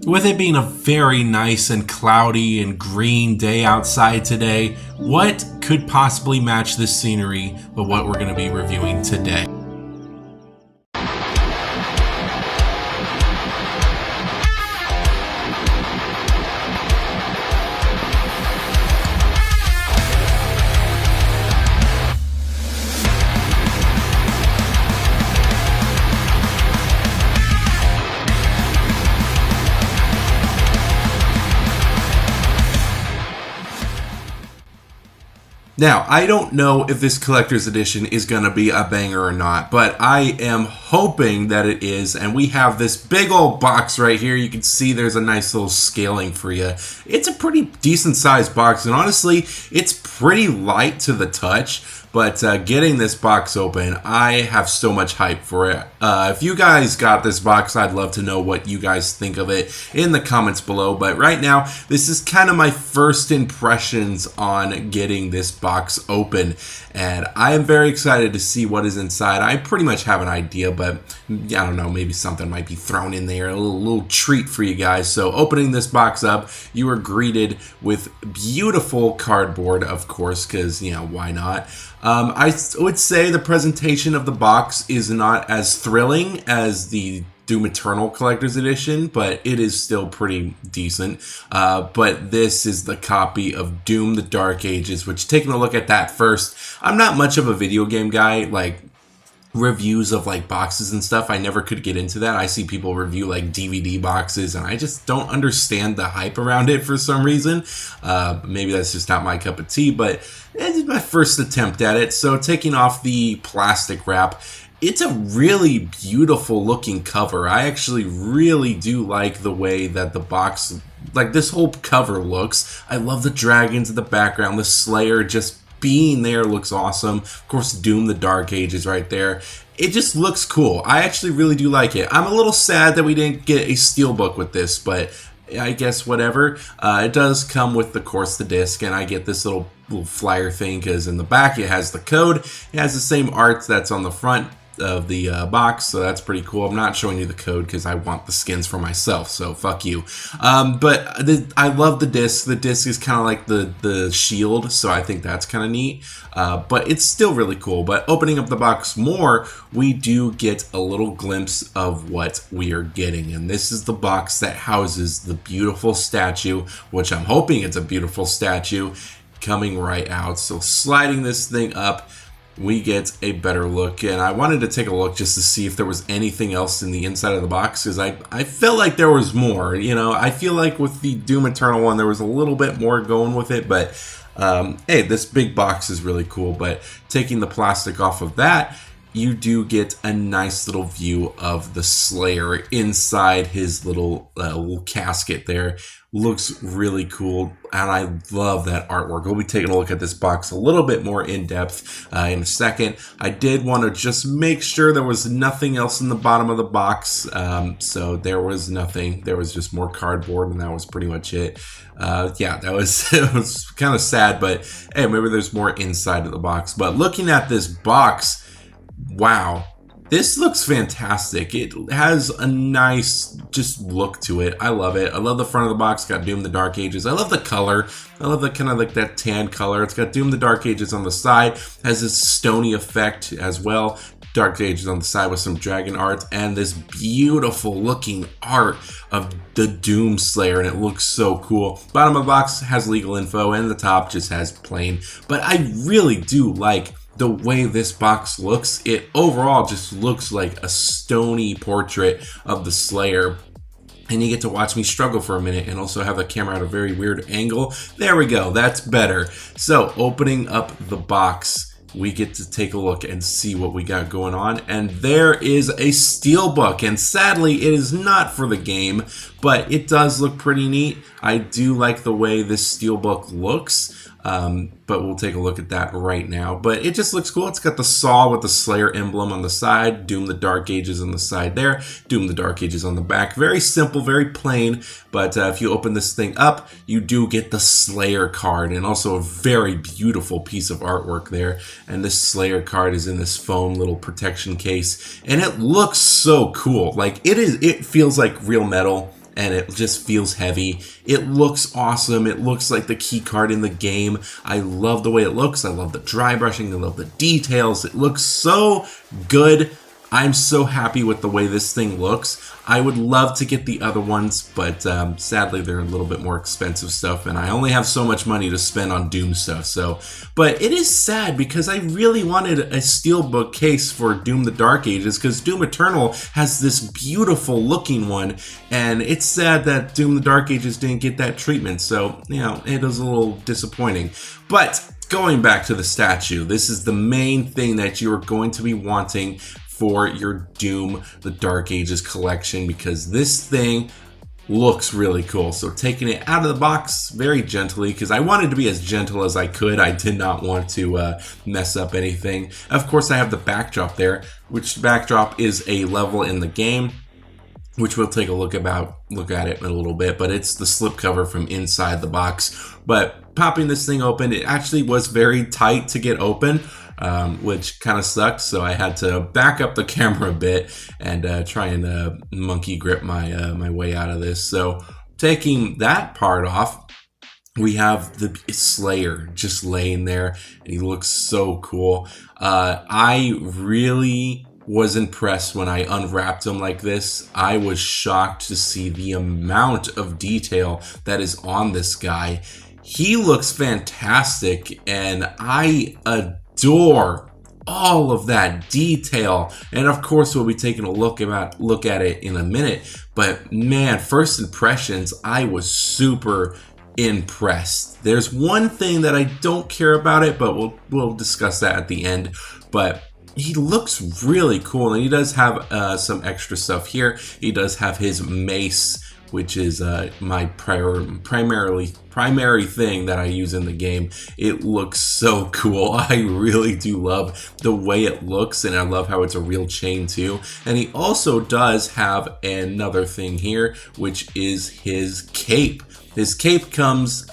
With it being a very nice and cloudy and green day outside today, what could possibly match this scenery with what we're going to be reviewing today? Now, I don't know if this collector's edition is going to be a banger or not, but I am hoping that it is, and we have this big old box right here. You can see there's a nice little scaling for you. It's a pretty decent sized box, and honestly, it's pretty light to the touch. But getting this box open, I have so much hype for it. If you guys got this box, I'd love to know what you guys think of it in the comments below. But right now, this is kind of my first impressions on getting this box open. And I am very excited to see what is inside. I pretty much have an idea, but I don't know, maybe something might be thrown in there, a little treat for you guys. So opening this box up, you are greeted with beautiful cardboard, of course, because, you know, why not? I would say the presentation of the box is not as thrilling as the Doom Eternal Collector's Edition, but it is still pretty decent. But this is the copy of Doom the Dark Ages, which, taking a look at that first, I'm not much of a video game guy. Like, reviews of like boxes and stuff, I never could get into that. I see people review like DVD boxes and I just don't understand the hype around it for some reason. Maybe that's just not my cup of tea, but it's my first attempt at it. So taking off the plastic wrap, it's a really beautiful looking cover. I actually really do like the way that the box, like this whole cover looks. I love the dragons in the background, the Slayer just being there looks awesome. Of course, Doom the Dark Ages right there. It just looks cool. I actually really do like it. I'm a little sad that we didn't get a Steelbook with this, but I guess whatever. It does come with, of course, the disc, and I get this little flyer thing because in the back it has the code. It has the same art that's on the front of the box, so that's pretty cool. I'm not showing you the code because I want the skins for myself, so fuck you. But I love the disc. The disc is kind of like the shield, so I think that's kind of neat. But it's still really cool. But opening up the box more, we do get a little glimpse of what we are getting, and this is the box that houses the beautiful statue, which I'm hoping it's a beautiful statue, coming right out. So sliding this thing up, we get a better look, and I wanted to take a look just to see if there was anything else in the inside of the box, because I felt like there was more. You know, I feel like with the Doom Eternal one, there was a little bit more going with it, but hey, this big box is really cool. But taking the plastic off of that, you do get a nice little view of the Slayer inside his little casket there. Looks really cool, and I love that artwork. We'll be taking a look at this box a little bit more in depth in a second. I did want to just make sure there was nothing else in the bottom of the box, so there was nothing. There was just more cardboard, and that was pretty much it. Yeah, that was it was kind of sad, but hey, maybe there's more inside of the box. But looking at this box, wow. This looks fantastic. It has a nice just look to it. I love it. I love the front of the box. Got Doom the Dark Ages. I love the color. I love the kind of like that tan color. It's got Doom the Dark Ages on the side. Has this stony effect as well. Dark Ages on the side with some dragon art and this beautiful looking art of the Doom Slayer, and it looks so cool. Bottom of the box has legal info and the top just has plain. But I really do like the way this box looks. It overall just looks like a stony portrait of the Slayer. And you get to watch me struggle for a minute and also have the camera at a very weird angle. There we go, that's better. So opening up the box, we get to take a look and see what we got going on. And there is a Steelbook, and sadly it is not for the game, but it does look pretty neat. I do like the way this Steelbook looks. But we'll take a look at that right now. But it just looks cool. It's got the saw with the Slayer emblem on the side, Doom the Dark Ages on the side there, Doom the Dark Ages on the back. Very simple, very plain, but if you open this thing up, you do get the Slayer card, and also a very beautiful piece of artwork there. And this Slayer card is in this foam little protection case, and it looks so cool. Like, it feels like real metal. and it just feels heavy. It looks awesome. It looks like the key card in the game. I love the way it looks. I love the dry brushing. I love the details. It looks so good. I'm so happy with the way this thing looks. I would love to get the other ones, but sadly they're a little bit more expensive stuff, and I only have so much money to spend on Doom stuff. So, but it is sad because I really wanted a Steelbook case for Doom the Dark Ages, because Doom Eternal has this beautiful looking one, and it's sad that Doom the Dark Ages didn't get that treatment. So, you know, it was a little disappointing. But going back to the statue, this is the main thing that you're going to be wanting for your Doom the Dark Ages collection, because this thing looks really cool. So taking it out of the box very gently, because I wanted to be as gentle as I could. I did not want to mess up anything. Of course, I have the backdrop there, which backdrop is a level in the game, which we'll take a look at it in a little bit, but it's the slipcover from inside the box. But popping this thing open, it actually was very tight to get open, which kind of sucked. So I had to back up the camera a bit and try and monkey grip my way out of this. So taking that part off, we have the Slayer just laying there, and he looks so cool. I really was impressed when I unwrapped him like this. I was shocked to see the amount of detail that is on this guy. He looks fantastic, and I adore all of that detail. And of course, we'll be taking a look at it in a minute. But man, first impressions, I was super impressed. There's one thing that I don't care about it, but we'll discuss that at the end. But he looks really cool, and he does have some extra stuff here. He does have his mace, which is my primary thing that I use in the game. It looks so cool. I really do love the way it looks, and I love how it's a real chain too. And he also does have another thing here, which is his cape. His cape comes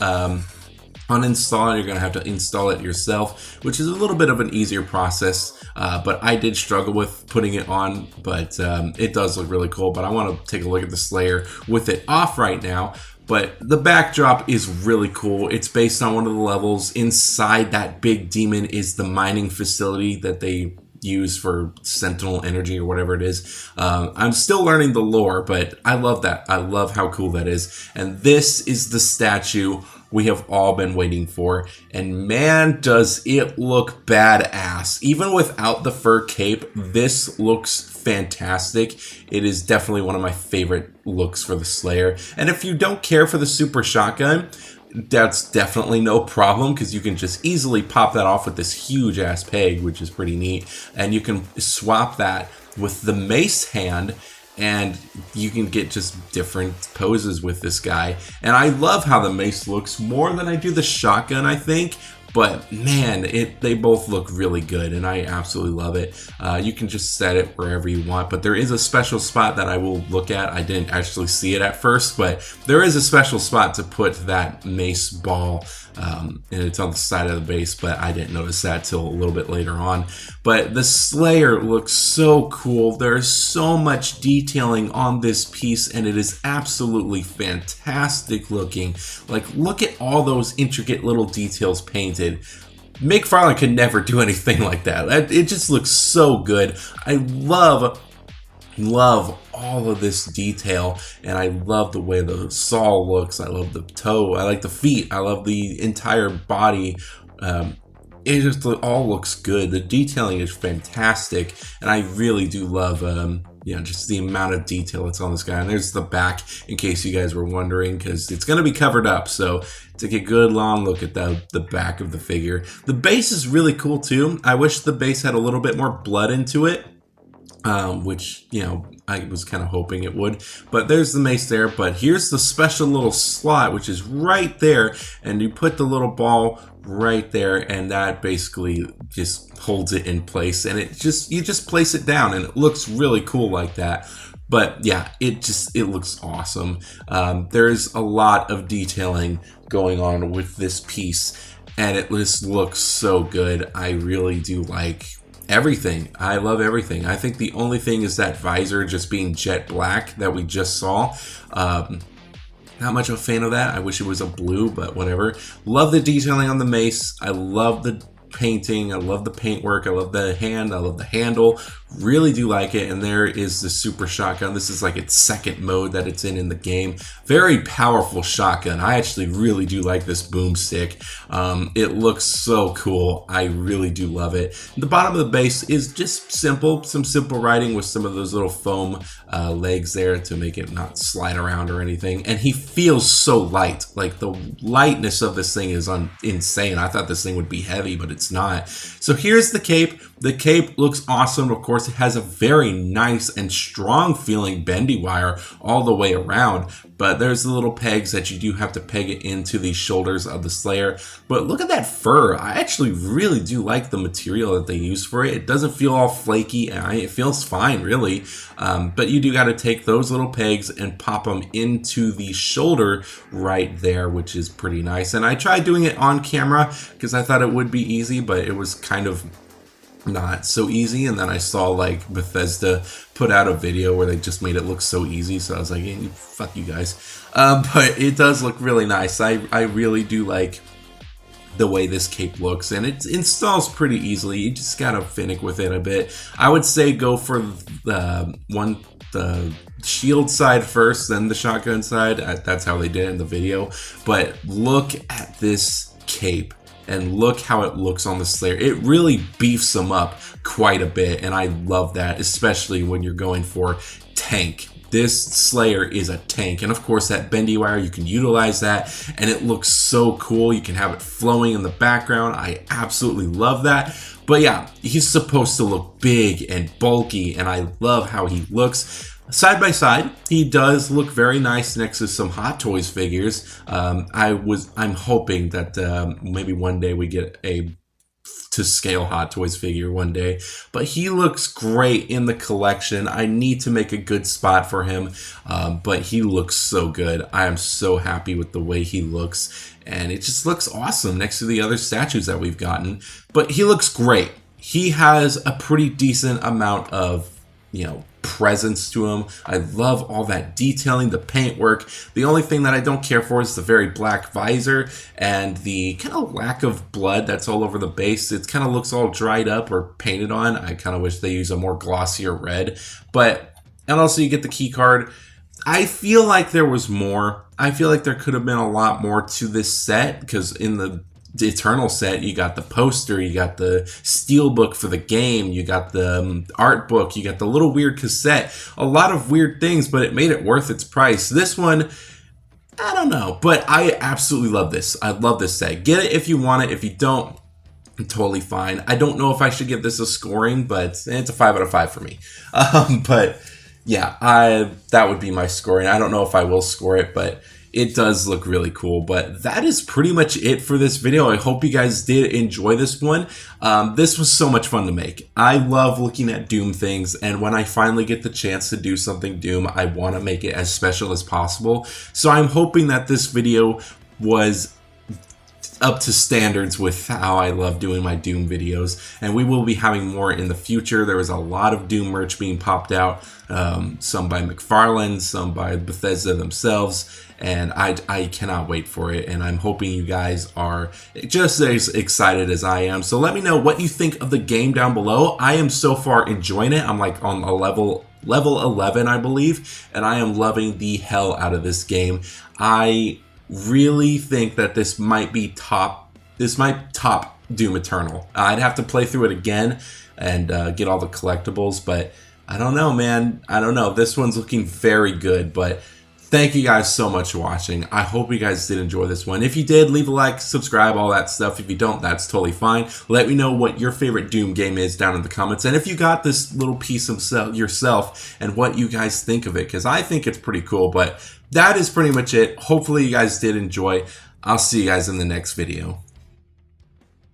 uninstall it. You're going to have to install it yourself, which is a little bit of an easier process, but I did struggle with putting it on, but it does look really cool. But I want to take a look at the Slayer with it off right now. But the backdrop is really cool. It's based on one of the levels. Inside that big demon is the mining facility that they use for Sentinel Energy or whatever it is. I'm still learning the lore, but I love that. I love how cool that is. And this is the statue we have all been waiting for, and man, does it look badass. Even without the fur cape, this looks fantastic. It is definitely one of my favorite looks for the Slayer. And if you don't care for the super shotgun, that's definitely no problem, because you can just easily pop that off with this huge ass peg, which is pretty neat. And you can swap that with the mace hand, and you can get just different poses with this guy. And I love how the mace looks more than I do the shotgun, I think. But man, they both look really good, and I absolutely love it. You can just set it wherever you want, but there is a special spot that I will look at. I didn't actually see it at first, but there is a special spot to put that mace ball, and it's on the side of the base, but I didn't notice that till a little bit later on. But the Slayer looks so cool. There's so much detailing on this piece, and it is absolutely fantastic looking. Like, look at all those intricate little details painted. McFarlane could never do anything like that. It just looks so good. I love all of this detail, and I love the way the saw looks. I love the toe. I like the feet. I love the entire body. It just all looks good. The detailing is fantastic, and I really do love just the amount of detail that's on this guy. And there's the back, in case you guys were wondering, because it's going to be covered up. So take a good long look at the back of the figure. The base is really cool too. I wish the base had a little bit more blood into it, which, you know, I was kind of hoping it would. But there's the mace there. But here's the special little slot, which is right there, and you put the little ball right there, and that basically just holds it in place, and you just place it down, and it looks really cool like that. But yeah, it looks awesome. There's a lot of detailing going on with this piece, and it just looks so good. I really do like Everything. I love everything. I think the only thing is that visor just being jet black that we just saw. Not much of a fan of that. I wish it was a blue, but whatever. Love the detailing on the mace. I love the painting. I love the paintwork. I love the hand. I love the handle. Really do like it. And there is the super shotgun. This is like its second mode that it's in the game. Very powerful shotgun. I actually really do like this boomstick. It looks so cool. I really do love it. The bottom of the base is just simple. Some simple writing with some of those little foam legs there to make it not slide around or anything. And he feels so light. Like the lightness of this thing is insane. I thought this thing would be heavy, but it's not. So here's the cape. The cape looks awesome. Of course, it has a very nice and strong feeling bendy wire all the way around, but there's the little pegs that you do have to peg it into the shoulders of the Slayer. But look at that fur. I actually really do like the material that they use for it. It doesn't feel all flaky. It feels fine, really. But you do got to take those little pegs and pop them into the shoulder right there, which is pretty nice. And I tried doing it on camera because I thought it would be easy, but it was kind of not so easy. And then I saw like Bethesda put out a video where they just made it look so easy, so I was like, hey, fuck you guys. But it does look really nice. I really do like the way this cape looks, and it installs pretty easily. You just gotta finick with it a bit. I would say go for the shield side first, then the shotgun side. That's how they did it in the video. But look at this cape and look how it looks on the Slayer. It really beefs them up quite a bit, and I love that, especially when you're going for tank. This Slayer is a tank, and of course that bendy wire, you can utilize that, and it looks so cool. You can have it flowing in the background. I absolutely love that. But yeah, he's supposed to look big and bulky, and I love how he looks. Side by side, he does look very nice next to some Hot Toys figures. I'm hoping that maybe one day we get a to scale Hot Toys figure one day, but he looks great in the collection. I need to make a good spot for him, but he looks so good. I am so happy with the way he looks, and it just looks awesome next to the other statues that we've gotten. But he looks great. He has a pretty decent amount of, presence to him. I love all that detailing, the paintwork. The only thing that I don't care for is the very black visor and the kind of lack of blood that's all over the base. It kind of looks all dried up or painted on. I kind of wish they use a more glossier red. And also you get the key card. I feel like there was more. I feel like there could have been a lot more to this set, because in the Eternal set, you got the poster, you got the Steelbook for the game, you got the art book, you got the little weird cassette, a lot of weird things, but it made it worth its price. This one, I don't know, but I absolutely love this. I love this set. Get it if you want it. If you don't, totally fine. I don't know if I should give this a scoring, but it's a 5 out of 5 for me. But yeah, that would be my scoring. I don't know if I will score it, but it does look really cool. But that is pretty much it for this video. I hope you guys did enjoy this one. This was so much fun to make. I love looking at Doom things, and when I finally get the chance to do something Doom, I want to make it as special as possible. So I'm hoping that this video was up to standards with how I love doing my Doom videos, and we will be having more in the future. There was a lot of Doom merch being popped out, some by McFarlane, some by Bethesda themselves, and I cannot wait for it, and I'm hoping you guys are just as excited as I am. So let me know what you think of the game down below. I am so far enjoying it. I'm like on a level 11, I believe, and I am loving the hell out of this game. I really think that this might top Doom Eternal. I'd have to play through it again and get all the collectibles, but I don't know, man. I don't know. This one's looking very good, but thank you guys so much for watching. I hope you guys did enjoy this one. If you did, leave a like, subscribe, all that stuff. If you don't, that's totally fine. Let me know what your favorite Doom game is down in the comments, and if you got this little piece of yourself and what you guys think of it, because I think it's pretty cool. But that is pretty much it. Hopefully you guys did enjoy. I'll see you guys in the next video.